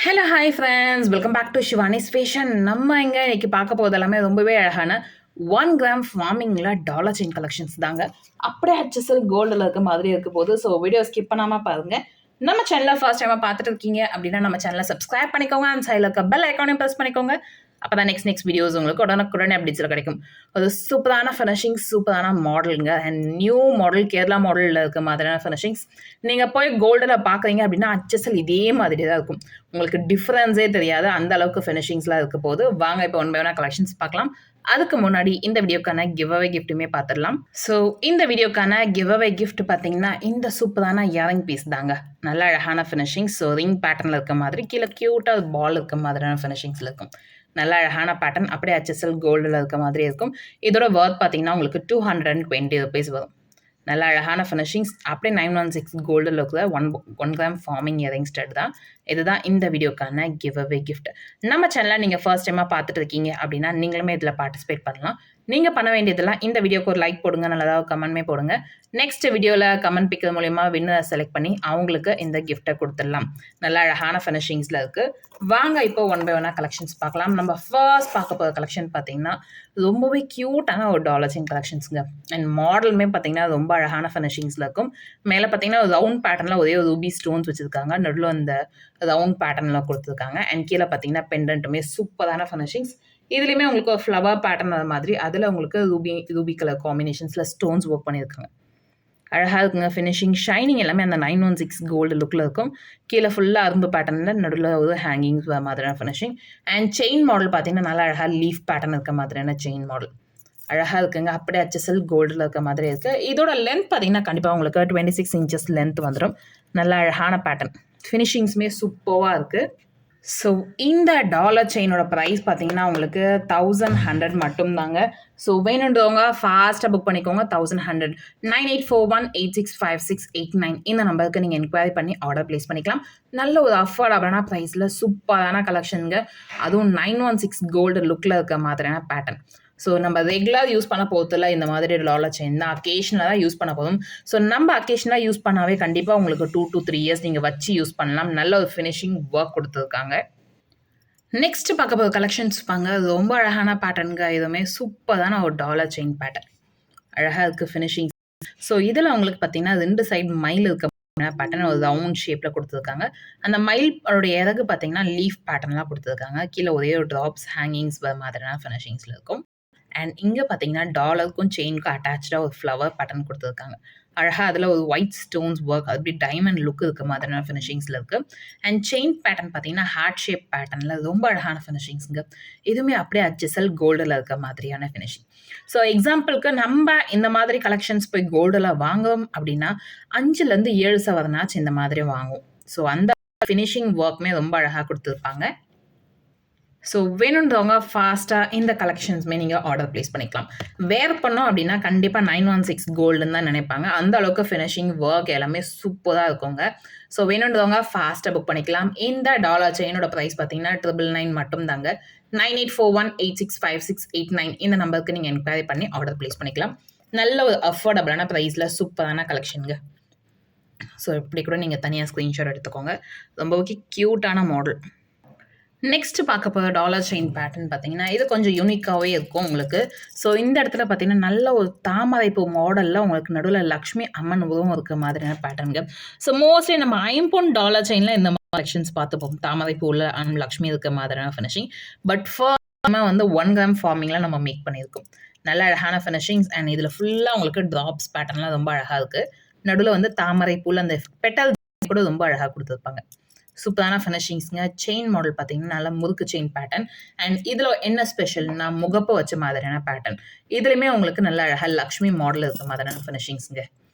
Hello hi friends, welcome back to Shivani's fashion. நம்ம இங்கே இன்னைக்கு பார்க்க போகிறது எல்லாமே ரொம்பவே அழகான 1 கிராம் ஃபார்மிங்கில் டாலர் செயின் கலெக்ஷன்ஸ் தாங்க. அப்படியே ஹெச்எஸ்எல் கோல்டில் இருக்க மாதிரி இருக்க போது. ஸோ வீடியோ ஸ்கிப் பண்ணாமல் பாருங்கள். நம்ம சேனலில் ஃபர்ஸ்ட் டைமாக பார்த்துட்டு இருக்கீங்க அப்படின்னா நம்ம சேனலை சப்ஸ்கிரைப் பண்ணிக்கோங்க. அண்ட் சைடில் இருக்க பெல் ஐக்கானையும் ப்ரெஸ் பண்ணிக்கோங்க. அப்போ தான் நெக்ஸ்ட் வீடியோஸ் உங்களுக்கு உடனுக்குடனே அப்டேட்ஸில் கிடைக்கும். ஒரு சூப்பரான ஃபினிஷிங், சூப்பரான மாடலுங்க. அண்ட் நியூ மாடல், கேரளா மாடலில் இருக்க மாதிரியான ஃபினிஷிங்ஸ். நீங்கள் போய் கோல்டில் பார்க்குறீங்க அப்படின்னா HSL இதே மாதிரி தான் இருக்கும். உங்களுக்கு டிஃப்ரென்ஸே தெரியாது, அந்த அளவுக்கு ஃபினிஷிங்ஸ்லாம் இருக்க போது. வாங்க இப்போ ஒன் பை ஒன்னாக கலெக்ஷன்ஸ் பார்க்கலாம். அதுக்கு முன்னாடி இந்த வீடியோக்கான கிவ் அவே கிஃப்ட்டுமே பார்த்துடலாம். ஸோ இந்த வீடியோக்கான கிவ் அவே கிஃப்ட் பார்த்தீங்கன்னா இந்த சூப்பரான இயரிங் பீஸ் தாங்க. நல்ல அழகான ஃபினிஷிங். ஸோ ரிங் பேட்டர்னில் இருக்க மாதிரி, கீழே க்யூட்டாக பால் இருக்க மாதிரியான ஃபினிஷிங்ஸில் இருக்கும். நல்ல அழகான பேட்டர்ன், அப்படியே HSL கோல்டில் இருக்க மாதிரி இருக்கும். இதோட ஒர்த் பார்த்தீங்கன்னா உங்களுக்கு 220 rupees வரும். நல்ல அழகான ஃபினிஷிங்ஸ், அப்படியே 916 கோல்டில் இருக்கிற one gram forming earring stud தான். இதுதான் இந்த வீடியோக்கான கிவ் அவே கிஃப்ட். நம்ம சேனலை நீங்கள் ஃபர்ஸ்ட் டைமாக பார்த்துட்டு இருக்கீங்க அப்படின்னா நீங்களுமே இதில் பார்ட்டிசிபேட் பண்ணலாம். நீங்கள் பண்ண வேண்டியதெல்லாம் இந்த வீடியோக்கு ஒரு லைக் போடுங்க, நல்லதாக கமெண்ட்மே போடுங்க. நெக்ஸ்ட் வீடியோவில் கமெண்ட் பிக்கிறது மூலிமா வின்னர் செலக்ட் பண்ணி அவங்களுக்கு இந்த கிஃப்ட்டை கொடுத்துடலாம். நல்ல அழகான ஃபினிஷிங்ஸில் இருக்குது. வாங்க இப்போ ஒன் பை ஒன்னாக கலெக்ஷன்ஸ் பார்க்கலாம். நம்ம ஃபர்ஸ்ட் பார்க்க போகிற கலெக்ஷன் பார்த்தீங்கன்னா ரொம்பவே க்யூட்டான ஒரு டாலர் செயின் கலெக்ஷன்ஸுங்க. அண்ட் மாடலுமே பார்த்தீங்கன்னா ரொம்ப அழகான ஃபினிஷிங்ஸில் இருக்கும். மேலே பார்த்தீங்கன்னா ஒரு ரவுண்ட் பேட்டர்னில் ஒரே ஒரு ரூபி ஸ்டோன்ஸ் வச்சுருக்காங்க. நடுவில் அந்த ரவுண்ட் பேட்டர்னில் கொடுத்துருக்காங்க. அண்ட் கீழே பார்த்தீங்கன்னா பெண்டன்ட்டுமே சூப்பரான ஃபினிஷிங்ஸ். இதுலேயுமே உங்களுக்கு ஒரு ஃப்ளவர் பேட்டர்ன் அது மாதிரி, அதில் உங்களுக்கு ரூபி கலர் காம்பினேஷன்ஸில் ஸ்டோன்ஸ் ஒர்க் பண்ணியிருக்காங்க. அழகாக இருக்குங்க ஃபினிஷிங். ஷைனிங் எல்லாமே அந்த 916 கோல்டு லுக்கில் இருக்கும். கீழே ஃபுல்லாக அரும்பு பேட்டர்னில் நடுவில் ஒரு ஹேங்கிங்ஸ் மாதிரியான ஃபினிஷிங். அண்ட் செயின் மாடல் பார்த்தீங்கன்னா நல்லா அழகாக லீஃப் பேட்டர்ன் இருக்க மாதிரியான செயின் மாடல் அழகாக இருக்குங்க. அப்படியே HSL கோல்டில் இருக்க மாதிரி இருக்குது. இதோட லென்த் பார்த்தீங்கன்னா கண்டிப்பாக உங்களுக்கு 26 inches லென்த் வந்துடும். நல்ல அழகான பேட்டர்ன், ஃபினிஷிங்ஸுமே சூப்பராக இருக்குது. ஸோ இந்த டாலர் செயினோட ப்ரைஸ் பார்த்தீங்கன்னா உங்களுக்கு 1100 மட்டும்தாங்க. ஸோ வேணுன்றவங்க ஃபாஸ்ட்டாக புக் பண்ணிக்கோங்க. 1100. 9841865689 இந்த நம்பருக்கு நீங்கள் என்கொயரி பண்ணி ஆர்டர் ப்ளேஸ் பண்ணிக்கலாம். நல்ல ஒரு அஃபோர்டபுளான ப்ரைஸில் சூப்பரான கலெக்ஷனுங்க. அதுவும் 916 கோல்டு லுக்கில் இருக்க மாதிரியான பேட்டர்ன். ஸோ நம்ம ரெகுலர் யூஸ் பண்ண போகிறதில்ல, இந்த மாதிரி டாலர் செயின் தான் அக்கேஷனில் தான் யூஸ் பண்ண போதும். ஸோ நம்ம அக்கேஷனாக யூஸ் பண்ணாவே கண்டிப்பாக உங்களுக்கு 2 to 3 years நீங்கள் வச்சு யூஸ் பண்ணலாம். நல்ல ஒரு ஃபினிஷிங் ஒர்க் கொடுத்துருக்காங்க. நெக்ஸ்ட் பார்க்க போகிற கலெக்ஷன்ஸ் பாங்க. ரொம்ப அழகான பேட்டர்னுங்க. இதுவுமே சூப்பரான ஒரு டாலர் செயின் பேட்டர்ன். அழகாக இருக்குது ஃபினிஷிங். ஸோ இதில் உங்களுக்கு பார்த்தீங்கன்னா 2 சைடு மயில் இருக்க பேட்டர்ன் ஒரு ரவுண்ட் ஷேப்பில் கொடுத்துருக்காங்க. அந்த மயிலோடைய இறகு பார்த்தீங்கன்னா லீஃப் பேட்டர்ன்லாம் கொடுத்துருக்காங்க. கீழே ஒரே ஒரு ட்ராப்ஸ் ஹேங்கிங்ஸ் மாதிரியான ஃபினிஷிங்ஸில் இருக்கும். அண்ட் இங்கே பார்த்தீங்கன்னா டாலருக்கும் செயினுக்கும் அட்டாச்சாக ஒரு ஃப்ளவர் பேட்டர்ன் கொடுத்துருக்காங்க. அழகாக அதில் ஒரு ஒயிட் ஸ்டோன்ஸ் ஒர்க், அப்படி டைமண்ட் லுக் இருக்க மாதிரியான ஃபினிஷிங்ஸில் இருக்குது. அண்ட் செயின் பேட்டர்ன் பார்த்தீங்கன்னா ஹார்ட் ஷேப் பேட்டர்னில் ரொம்ப அழகான ஃபினிஷிங்ஸுங்க. இதுவுமே அப்படியே HSL கோல்டில் இருக்க மாதிரியான ஃபினிஷிங். ஸோ எக்ஸாம்பிளுக்கு நம்ம இந்த மாதிரி கலெக்ஷன்ஸ் போய் கோல்டில் வாங்குவோம் அப்படின்னா 5லேருந்து 7 சவரனாச்சும் இந்த மாதிரி வாங்குவோம். ஸோ அந்த ஃபினிஷிங் ஒர்க்குமே ரொம்ப அழகாக கொடுத்துருப்பாங்க. ஸோ வேணுன்றவங்க ஃபாஸ்ட்டாக இந்த கலெக்ஷன்ஸுமே நீங்கள் ஆர்டர் ப்ளேஸ் பண்ணிக்கலாம். வேர் பண்ணோம் அப்படின்னா கண்டிப்பாக 916 கோல்டுன்னு தான் நினைப்பாங்க. அந்த அளவுக்கு ஃபினிஷிங் ஒர்க் எல்லாமே சூப்பராக இருக்குங்க. ஸோ வேணுன்றவங்க ஃபாஸ்ட்டாக புக் பண்ணிக்கலாம். இந்த டாலர் செயினோட ப்ரைஸ் பார்த்தீங்கன்னா 999 மட்டும் தாங்க. 9841865689 இந்த நம்பருக்கு நீங்கள் என்கொயரி பண்ணி ஆர்டர் ப்ளேஸ் பண்ணிக்கலாம். நல்ல ஒரு அஃபோர்டபுளான ப்ரைஸில் சூப்பரான கலெக்ஷனுங்க. ஸோ இப்படி கூட நீங்கள் தனியாக ஸ்க்ரீன்ஷாட் எடுத்துக்கோங்க. ரொம்பவே க்யூட்டான மாடல். நெக்ஸ்ட் பார்க்க போகிற டாலர் செயின் பேட்டர்ன் பார்த்தீங்கன்னா இது கொஞ்சம் யூனிக்காகவே இருக்கும் உங்களுக்கு. ஸோ இந்த இடத்துல பார்த்தீங்கன்னா நல்ல ஒரு தாமரைப்பூ மாடலில் உங்களுக்கு நடுவில் லக்ஷ்மி அம்மன் உருவம் இருக்க மாதிரியான பேட்டர்னுங்க. ஸோ மோஸ்ட்லி நம்ம ஐம்பொன் டாலர் செயினில் இந்த மாதிரி கலெக்ஷன்ஸ் பார்த்துப்போம். தாமரைப்பூவில் லக்ஷ்மி இருக்க மாதிரியான ஃபினிஷிங். பட் ஃபர்ஸ்ட் வந்து 1 கிராம் ஃபார்மிங்கில் நம்ம மேக் பண்ணியிருக்கோம். நல்ல அழகான ஃபினிஷிங்ஸ். அண்ட் இதில் ஃபுல்லாக உங்களுக்கு ட்ராப்ஸ் பேட்டர்ன்லாம் ரொம்ப அழகாக இருக்குது. நடுவில் வந்து தாமரைப்பூவில் அந்த பெட்டல் கூட ரொம்ப அழகாக கொடுத்துருப்பாங்க. சூப்பரான ஃபினிஷிங்ஸுங்க. செயின் மாடல் பார்த்தீங்கன்னா நல்லா முறுக்கு செயின் பேட்டர்ன். அண்ட் இதில் என்ன ஸ்பெஷல்னா முகப்பு வச்ச மாதிரியான பேட்டர்ன். இதுலையுமே உங்களுக்கு நல்ல அழகாக லக்ஷ்மி மாடல் இருக்க மாதிரியான ஃபினிஷிங்ஸுங்க.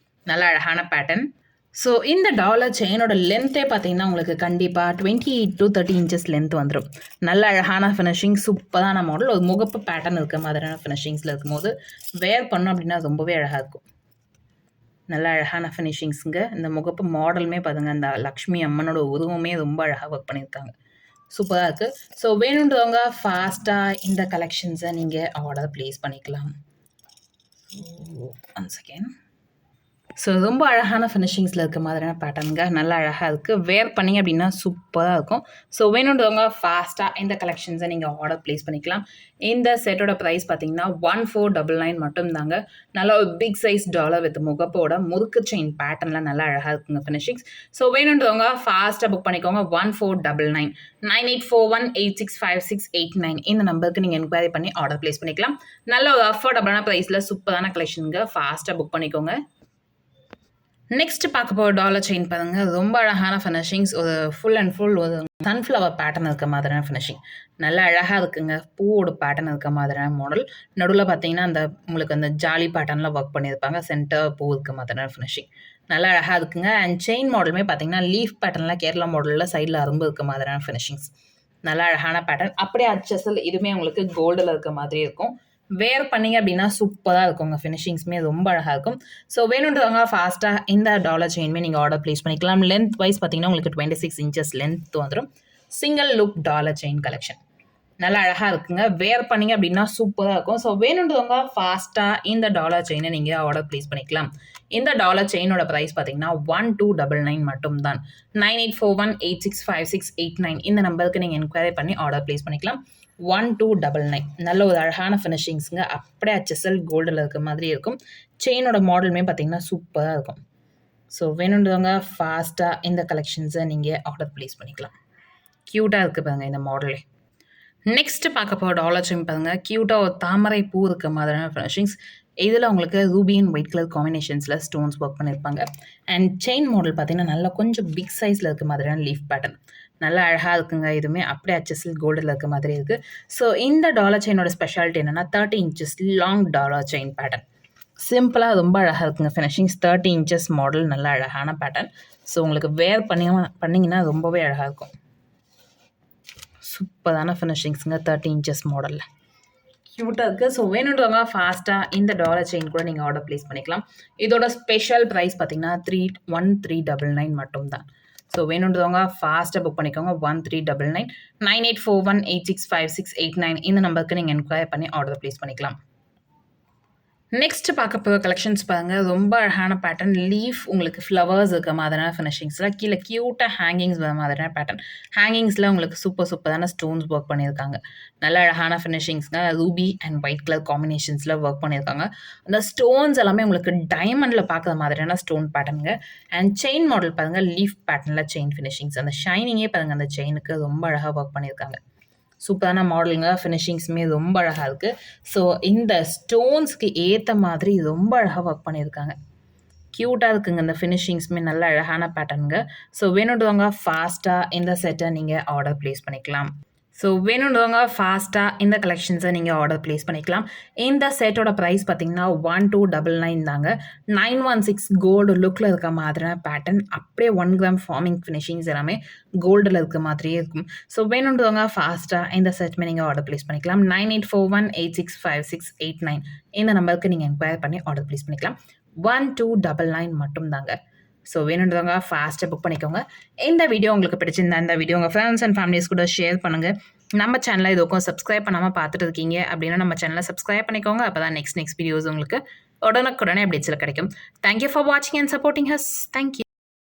நல்ல அழகான பேட்டர்ன். ஸோ இந்த டாலர் செயினோட லென்த்தே பார்த்தீங்கன்னா உங்களுக்கு கண்டிப்பாக 28 to 30 inches லென்த் வந்துடும். நல்ல அழகான ஃபினிஷிங், சூப்பரான மாடல். ஒரு முகப்பு பேட்டர்ன் இருக்க மாதிரியான ஃபினிஷிங்ஸில் இருக்கும்போது வேர் பண்ணோம் அப்படின்னா ரொம்பவே அழகாக இருக்கும். நல்ல அழகான ஃபினிஷிங்ஸுங்க. இந்த முகப்பு மாடலுமே பாருங்க, அந்த லக்ஷ்மி அம்மனோட உருவமே ரொம்ப அழகாக ஒர்க் பண்ணியிருக்காங்க. சூப்பராக இருக்குது. ஸோ வேணுன்றவங்க ஃபாஸ்ட்டாக இந்த கலெக்ஷன்ஸை நீங்கள் ஆர்டர் ப்ளேஸ் பண்ணிக்கலாம். One second. ஸோ ரொம்ப அழகான ஃபினிஷிங்ஸில் இருக்க மாதிரியான பேட்டர்னுங்க. நல்லா அழகாக இருக்குது. வேர் பண்ணிங்க அப்படின்னா சூப்பராக இருக்கும். ஸோ வேணுன்றவங்க ஃபாஸ்ட்டாக இந்த கலெக்ஷன்ஸை நீங்கள் ஆர்டர் ப்ளேஸ் பண்ணிக்கலாம். இந்த செட்டோட ப்ரைஸ் பார்த்தீங்கன்னா 1499 மட்டும் தாங்க. நல்ல ஒரு பிக் சைஸ் டாலர் வித் முகப்போட முறுக்கு செயின் பேட்டர்னில் நல்லா அழகாக இருக்குங்க ஃபினிஷிங்ஸ். ஸோ வேணுன்றவங்க ஃபாஸ்ட்டாக புக் பண்ணிக்கோங்க. 1499 9841865689 இந்த நம்பருக்கு நீங்கள் என்கொயரி பண்ணி ஆர்டர் ப்ளேஸ் பண்ணிக்கலாம். நல்ல ஒரு அஃபோர்டபுளான ப்ரைஸில் சூப்பரான கலெக்ஷனுங்க. ஃபாஸ்ட்டாக புக் பண்ணிக்கோங்க. நெக்ஸ்ட் பார்க்க போகிற டாலர் செயின் பாருங்க. ரொம்ப அழகான ஃபினிஷிங்ஸ். ஒரு ஃபுல் அண்ட் ஃபுல் ஒரு சன்ஃப்ளவர் பேட்டர்ன் இருக்க மாதிரியான ஃபினிஷிங். நல்லா அழகாக இருக்குங்க. பூவோட பேட்டர்ன் இருக்க மாதிரியான மாடல். நடுவில் பார்த்தீங்கன்னா அந்த உங்களுக்கு அந்த ஜாலி பேட்டர்னில் ஒர்க் பண்ணியிருப்பாங்க. சென்டர் பூ இருக்க மாதிரியான ஃபினிஷிங். நல்லா அழகாக இருக்குங்க. அண்ட் செயின் மாடலுமே பார்த்தீங்கன்னா லீஃப் பேட்டர்னில் கேரளா மாடலில் சைடில் அரும்பு இருக்க மாதிரியான ஃபினிஷிங்ஸ். நல்லா அழகான பேட்டர்ன். அப்படியே அச்சசல் இதுவுமே உங்களுக்கு கோல்டில் இருக்க மாதிரி இருக்கும். வேர் பண்ணிங்க அப்படின்னா சூப்பராக இருக்குங்க. ஃபினிஷிங்ஸுமே ரொம்ப அழகாக இருக்கும். ஸோ வேணுன்றவங்க ஃபாஸ்ட்டாக இந்த டாலர் செயின்மே நீங்கள் ஆர்டர் ப்ளேஸ் பண்ணிக்கலாம். லென்த் வைஸ் பார்த்தீங்கன்னா உங்களுக்கு 26 inches லென்த் வந்துடும். Single look dollar chain collection நல்லா அழகாக இருக்குங்க. வேர் பண்ணிங்க அப்படின்னா சூப்பராக இருக்கும். ஸோ வேணுன்றவங்க ஃபாஸ்ட்டாக இந்த டாலர் செயினை நீங்கள் ஆர்டர் ப்ளேஸ் பண்ணிக்கலாம். இந்த டாலர் செயினோட ப்ரைஸ் பார்த்தீங்கன்னா 1299 மட்டும் தான். 9841865689 இந்த நம்பருக்கு நீங்கள் என்கொயரி பண்ணி ஆர்டர் ப்ளேஸ் பண்ணிக்கலாம். 1299 நல்ல ஒரு அழகான ஃபினிஷிங்ஸுங்க. அப்படியே அச்சசல் கோல்டில் இருக்க மாதிரி இருக்கும். செயினோட மாடலுமே பார்த்தீங்கன்னா சூப்பராக இருக்கும். ஸோ வேணுன்றவங்க ஃபாஸ்ட்டாக இந்த கலெக்ஷன்ஸை நீங்கள் ஆர்டர் ப்ளேஸ் பண்ணிக்கலாம். க்யூட்டாக இருக்குது பாருங்க இந்த மாடலே. நெக்ஸ்ட் பார்க்க போகிற டாலர் செயின் பாருங்க. க்யூட்டாக ஒரு தாமரை பூ இருக்க மாதிரியான ஃபினிஷிங்ஸ். இதில் உங்களுக்கு ரூபி அண்ட் ஒயிட் கலர் காம்பினேஷன்ஸில் ஸ்டோன்ஸ் ஒர்க் பண்ணியிருப்பாங்க. அண்ட் செயின் மாடல் பார்த்தீங்கன்னா நல்லா கொஞ்சம் பிக் சைஸில் இருக்க மாதிரியான லீஃப் பேட்டர்ன். நல்லா அழகாக இருக்குங்க. இதுவுமே அப்படியே அச்சஸில் கோல்டில் இருக்க மாதிரி இருக்குது. ஸோ இந்த டாலர் செயினோட ஸ்பெஷாலிட்டி என்னென்னா 30 inches long dollar chain pattern. சிம்பிளாக ரொம்ப அழகாக இருக்குங்க. Finishings 30 inches model. நல்ல அழகான பேட்டர்ன். ஸோ உங்களுக்கு வேர் பண்ணிங்கன்னா ரொம்பவே அழகாக இருக்கும். சூப்பரான ஃபினிஷிங்ஸுங்க 30 inches மாடலில் க்யூட்டாக இருக்குது. ஸோ வேணுன்றவங்க ஃபாஸ்ட்டாக இந்த டாலர் செயின் கூட நீங்கள் ஆர்டர் ப்ளேஸ் பண்ணிக்கலாம். இதோட ஸ்பெஷல் ப்ரைஸ் பார்த்தீங்கன்னா 1399 மட்டும் தான். ஸோ வேணுன்றவங்க ஃபாஸ்ட்டாக புக் பண்ணிக்கோங்க. 1399 9841865689 இந்த நம்பருக்கு நீங்கள் என்கொயரி பண்ணி ஆர்டர் ப்ளேஸ் பண்ணிக்கலாம். நெக்ஸ்ட் பார்க்க போகிற கலெக்ஷன்ஸ் பாருங்கள். ரொம்ப அழகான பேட்டர்ன். லீஃப் உங்களுக்கு ஃப்ளவர்ஸ் இருக்க மாதிரியான ஃபினிஷிங்ஸில் கீழே க்யூட்டாக ஹேங்கிங்ஸ் வர மாதிரியான பேட்டர்ன். ஹேங்கிங்ஸில் உங்களுக்கு சூப்பரான ஸ்டோன்ஸ் ஒர்க் பண்ணியிருக்காங்க. நல்ல அழகான ஃபினிஷிங்ஸ்ங்க. ரூபி அண்ட் ஒயிட் கலர் காம்பினேஷன்ஸில் ஒர்க் பண்ணியிருக்காங்க. அந்த ஸ்டோன்ஸ் எல்லாமே உங்களுக்கு டைமண்டில் பார்க்குற மாதிரியான ஸ்டோன் பேட்டர்னுங்க. அண்ட் செயின் மாடல் பாருங்கள். லீஃப் பேட்டர்னில் செயின் ஃபினிஷிங்ஸ். அந்த ஷைனிங்கே பாருங்கள். அந்த செயினுக்கு ரொம்ப அழகாக ஒர்க் பண்ணியிருக்காங்க. சூப்பரான மாடலுங்க. ஃபினிஷிங்ஸுமே ரொம்ப அழகாக இருக்குது. ஸோ இந்த ஸ்டோன்ஸ்க்கு ஏற்ற மாதிரி ரொம்ப அழகாக ஒர்க் பண்ணியிருக்காங்க. க்யூட்டாக இருக்குங்க. இந்த ஃபினிஷிங்ஸுமே நல்ல அழகான பேட்டர்னுங்க. ஸோ வேணுன்றவங்க ஃபாஸ்ட்டாக இந்த செட்டை நீங்கள் ஆர்டர் ப்ளேஸ் பண்ணிக்கலாம். ஸோ வேணுன்றவங்க ஃபாஸ்ட்டாக இந்த கலெக்ஷன்ஸை நீங்கள் ஆர்டர் ப்ளேஸ் பண்ணிக்கலாம். இந்த செட்டோட ப்ரைஸ் பார்த்தீங்கன்னா 1299 தாங்க. 916 கோல்டு லுக்கில் இருக்க மாதிரியான பேட்டர்ன். அப்படியே 1 gram ஃபார்மிங் ஃபினிஷிங்ஸ் எல்லாமே கோல்டில் இருக்க மாதிரியே இருக்கும். ஸோ வேணுன்றவங்க ஃபாஸ்ட்டாக இந்த செட்டுமே நீங்கள் ஆர்டர் ப்ளேஸ் பண்ணிக்கலாம். 9841865689 இந்த நம்பருக்கு நீங்கள் என்கொயரி பண்ணி ஆர்டர் ப்ளேஸ் பண்ணிக்கலாம். 1299 மட்டும் தாங்க. ஸோ வேணுன்றவங்க ஃபாஸ்ட்டாக புக் பண்ணிக்கோங்க. இந்த வீடியோ உங்களுக்கு பிடிச்சிருந்தா இந்த வீடியோ உங்கள் ஃப்ரெண்ட்ஸ் அண்ட் ஃபேமிலிஸ் கூட ஷேர் பண்ணுங்கள். நம்ம சேனலை இதுக்கும் சப்ஸ்கிரைப் பண்ணாமல் பார்த்துட்டு இருக்கீங்க அப்படின்னா நம்ம சேனலை சப்ஸ்கிரைப் பண்ணிக்கோங்க. அப்போ தான் நெக்ஸ்ட் வீடியோஸ் உங்களுக்கு உடனுக்குடனே அப்டேட்ஸில் கிடைக்கும். தேங்க்யூ ஃபார் வாட்சிங் அண்ட் சப்போர்ட்டிங் ஹஸ். தேங்க்யூ.